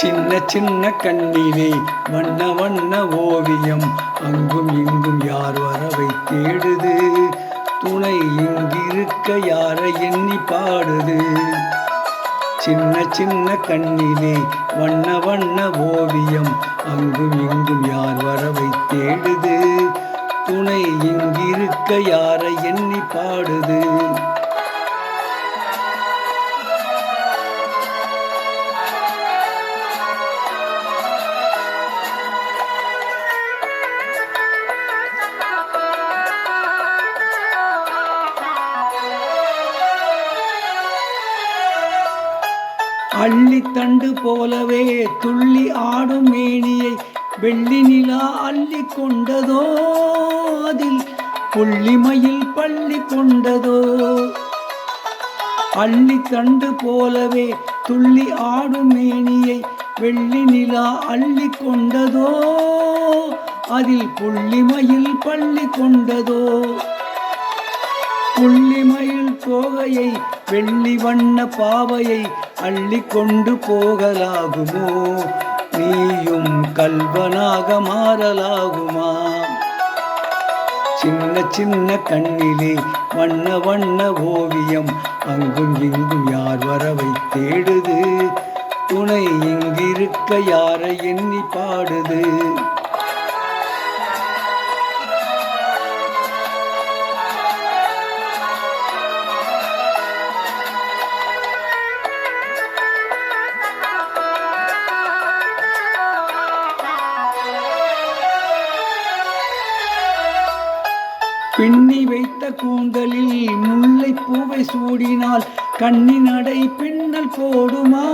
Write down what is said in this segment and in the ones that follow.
சின்ன சின்ன கண்ணிலே வண்ண வண்ண ஓவியம் அங்கும் இங்கும் யார் வரவை தேடுது துணை இங்கிருக்க யாரை எண்ணி பாடுது சின்ன சின்ன கண்ணிலே வண்ண வண்ண ஓவியம் அங்கும் இங்கும் யார் வரவை தேடுது துணை இங்கிருக்க யாரை எண்ணி பாடுது அள்ளித்தண்டு போலவே துள்ளி ஆடும் மேனியை வெள்ளி நிலா அள்ளி கொண்டதோ அதில் புள்ளிமயில் பள்ளி கொண்டதோ அள்ளித்தண்டு போலவே துள்ளி ஆடும் மேனியை வெள்ளி நிலா அள்ளி கொண்டதோ அதில் புள்ளிமயில் பள்ளி கொண்டதோ புள்ளிமயில் தோகையை வெள்ளி வண்ண பாவையை அள்ளி கொண்டு போகலாகுமோ நீயும் கல்வனாக மாறலாகுமா சின்ன சின்ன கண்ணிலே வண்ண வண்ண ஓவியம் அங்கும் இங்கும் யார் வரவை தேடுது துணை இங்கிருக்க யாரை எண்ணி பாடுது பின்னி வைத்த கூந்தலில் முல்லை பூவை சூடினால் கண்ணினடை பின்னல் போடுமா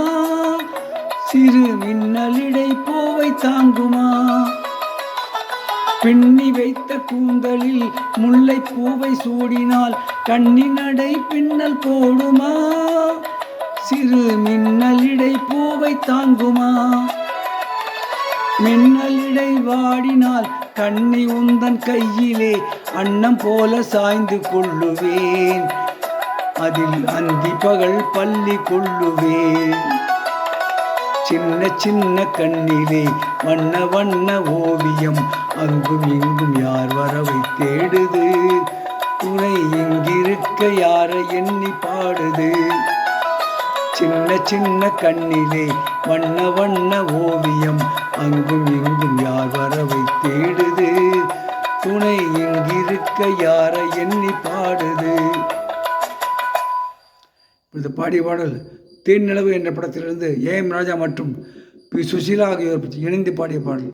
சிறு மின்னலிடை பூவை தாங்குமா பின்னி வைத்த கூந்தலில் முல்லை பூவை சூடினால் கண்ணினடை பின்னல் போடுமா சிறு மின்னலிடை பூவை தாங்குமா மின்னலிடை வாடினால் கண்ணி உந்தன் கையிலே அன்னம் போல சாய்ந்து கொள்ளுவேன் அதில் அந்தி பகல் பள்ளி கொள்ளுவேன் சின்ன சின்ன கண்ணிலே வண்ண வண்ண ஓவியம் அங்கும் இங்கும் யார் வரவை தேடுது துணை இங்கிருக்க யாரை எண்ணி பாடுது சின்ன சின்ன கண்ணிலே வண்ண வண்ண ஓவியம் அங்கும் இங்கும் யார் வரவை தேடுது துணை இங்கிருக்க யாரை எண்ணி பாடுது. இந்த பாடிய பாடல் தேன் நிலவு என்ற படத்திலிருந்து AM ராஜா மற்றும் பி. சுசீலா ஆகியோர் இணைந்து பாடிய பாடல்.